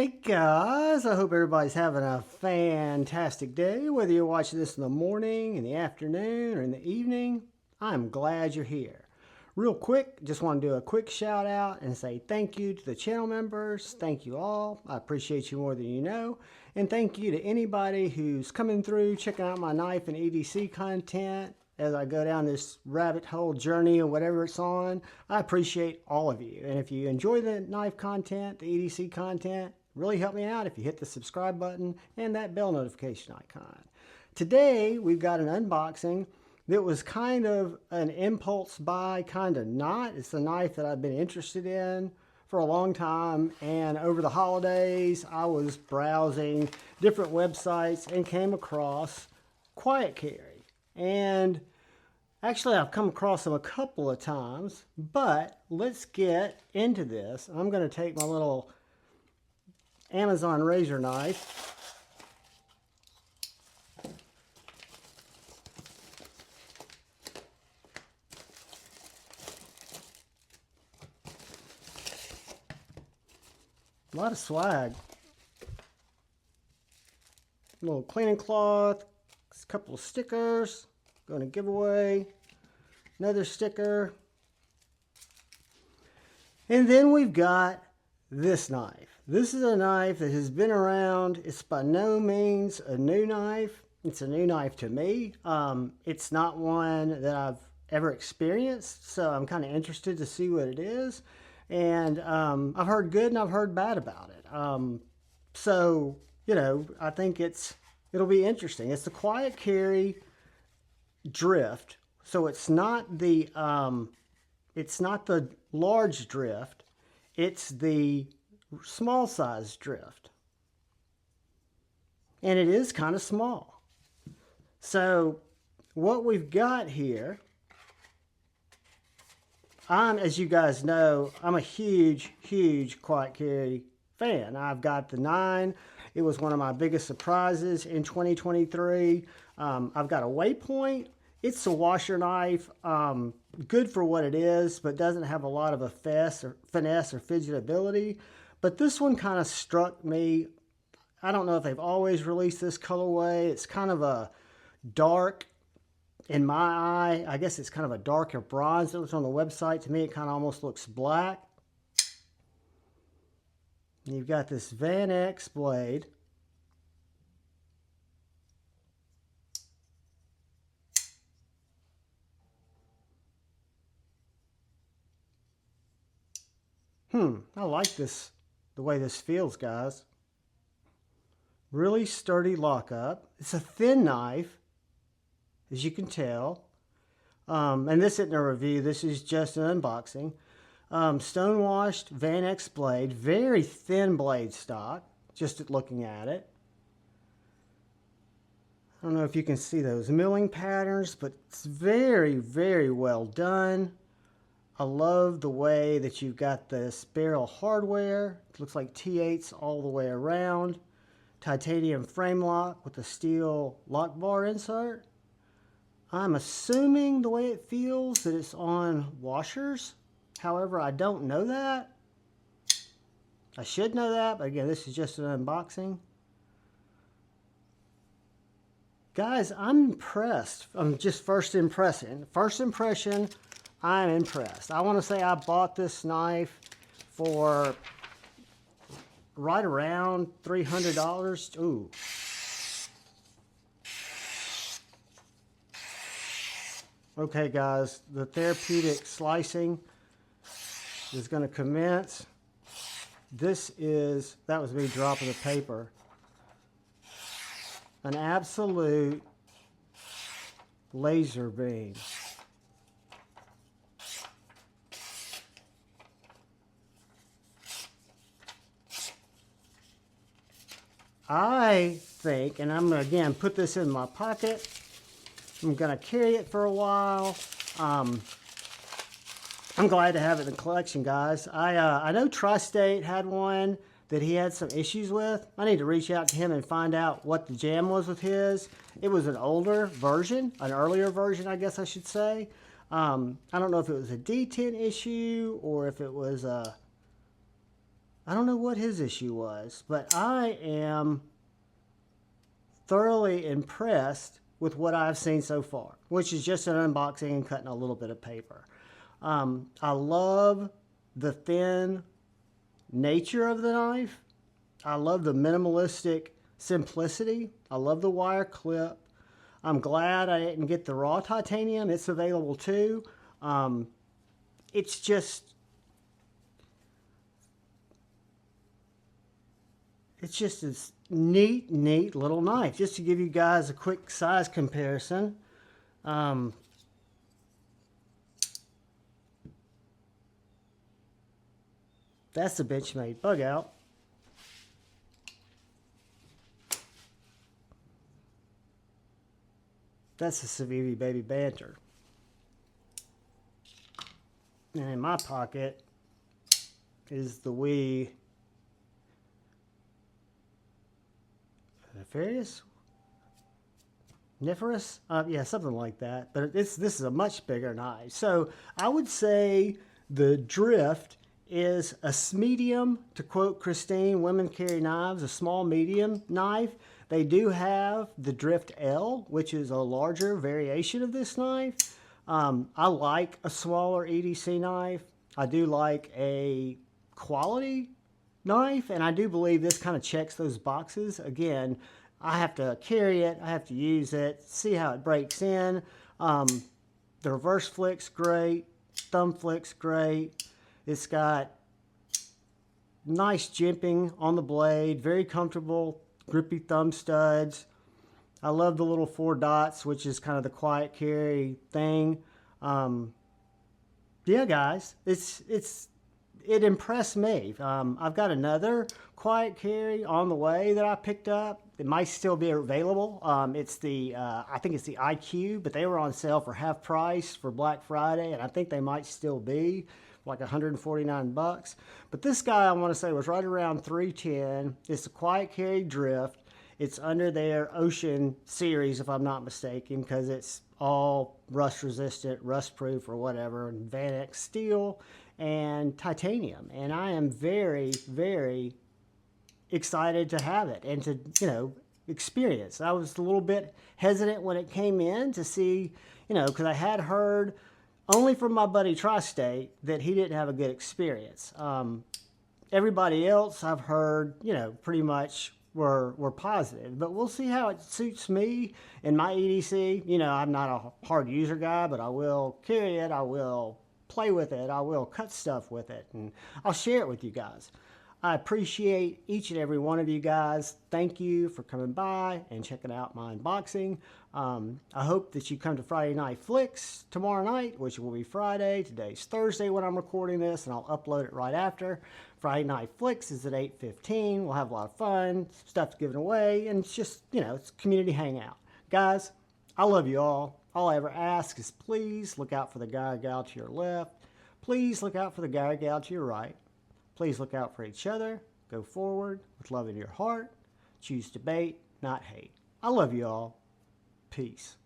Hey guys, I hope everybody's having a fantastic day, whether you're watching this in the morning, in the afternoon, or in the evening. I'm glad you're here. Real quick, just want to do a quick shout out and say thank you to the channel members. Thank you all. I appreciate you more than you know. And thank you to anybody who's coming through, checking out my knife and EDC content as I go down this rabbit hole journey or whatever it's on. I appreciate all of you. And if you enjoy the knife content, the EDC content, really help me out if you hit the subscribe button and that bell notification icon. Today, we've got an unboxing that was kind of an impulse buy, kind of not. It's a knife that I've been interested in for a long time, and over the holidays, I was browsing different websites and came across Quiet Carry. And actually, I've come across them a couple of times, but let's get into this. I'm going to take my little Amazon razor knife. A lot of swag. A little cleaning cloth, a couple of stickers, going to give away another sticker. And then we've got this knife. This is a knife that has been around. It's by no means a new knife. It's a new knife to me. It's not one that I've ever experienced, so I'm kind of interested to see what it is. And I've heard good and I've heard bad about it. So, you know, I think it'll be interesting. It's the Quiet Carry drift. So it's not the large drift. It's the small size drift. And it is kind of small. So what we've got here, as you guys know, I'm a huge Quiet Carry fan. I've got the 9. It was one of my biggest surprises in 2023. I've got a Waypoint. It's a washer knife, good for what it is, but doesn't have a lot of a finesse or fidgetability. But this one kind of struck me. I don't know if they've always released this colorway. It's kind of a dark, in my eye, I guess it's kind of a darker bronze. It looks on the website. To me, it kind of almost looks black. And you've got this Vanax blade. I like this, the way this feels, guys. Really sturdy lockup. It's a thin knife, as you can tell. And this isn't a review, this is just an unboxing. Stonewashed Vanax blade, very thin blade stock, just looking at it. I don't know if you can see those milling patterns, but it's very well done. I love the way that you've got this barrel hardware. It looks like T8s all the way around. Titanium frame lock with a steel lock bar insert. I'm assuming the way it feels that it's on washers. However, I don't know that. I should know that, but again, this is just an unboxing. Guys, I'm impressed. I'm just first impression, I'm impressed. I want to say I bought this knife for right around $300. Ooh. Okay, guys, the therapeutic slicing is going to commence. That was me dropping the paper. An absolute laser beam. I think, and I'm going to again put this in my pocket. I'm going to carry it for a while. I'm glad to have it in the collection, guys. I know Tri-State had one that he had some issues with. I need to reach out to him and find out what the jam was with his. It was an older version, an earlier version, I guess I should say. I don't know if it was a D10 issue or if it was a I don't know what his issue was, but I am thoroughly impressed with what I've seen so far, which is just an unboxing and cutting a little bit of paper. I love the thin nature of the knife. I love the minimalistic simplicity. I love the wire clip. I'm glad I didn't get the raw titanium. It's available too. It's just a neat little knife. Just to give you guys a quick size comparison. That's the Benchmade bug out. That's the Civivi Baby Banter. And in my pocket is the wee Nefarious? Nephorus? Yeah, something like that. But this is a much bigger knife. So I would say the Drift is a medium, to quote Christine, Women Carry Knives, a small medium knife. They do have the Drift L, which is a larger variation of this knife. I like a smaller EDC knife. I do like a quality knife, and I do believe this kind of checks those boxes. Again, I have to carry it, I have to use it, see how it breaks in. The reverse flick's great, thumb flick's great. It's got nice jimping on the blade, very comfortable, grippy thumb studs. I love the little 4 dots, which is kind of the quiet carry thing. Yeah, guys, it impressed me. I've got another quiet carry on the way that I picked up. It might still be available. It's the I think it's the IQ, but they were on sale for half price for Black Friday, and I think they might still be like 149 bucks. But this guy, I want to say, was right around 310. It's a quiet carry Drift. It's under their Ocean series, if I'm not mistaken, because it's all rust resistant, rust proof, or whatever, and Vanax steel and titanium. And I am very, very excited to have it and to, experience. I was a little bit hesitant when it came in to see, because I had heard only from my buddy Tri-State that he didn't have a good experience. Everybody else I've heard, pretty much were positive, but we'll see how it suits me and my EDC. I'm not a hard user guy, but I will carry it, I will play with it, I will cut stuff with it, and I'll share it with you guys. I appreciate each and every one of you guys. Thank you for coming by and checking out my unboxing. I hope that you come to Friday Night Flicks tomorrow night, which will be Friday. Today's Thursday when I'm recording this, and I'll upload it right after. Friday Night Flicks is at 8:15. We'll have a lot of fun, stuff's given away, and it's just, it's a community hangout. Guys, I love you all. All I ever ask is please look out for the guy or gal to your left. Please look out for the guy or gal to your right. Please look out for each other. Go forward with love in your heart. Choose debate, not hate. I love you all. Peace.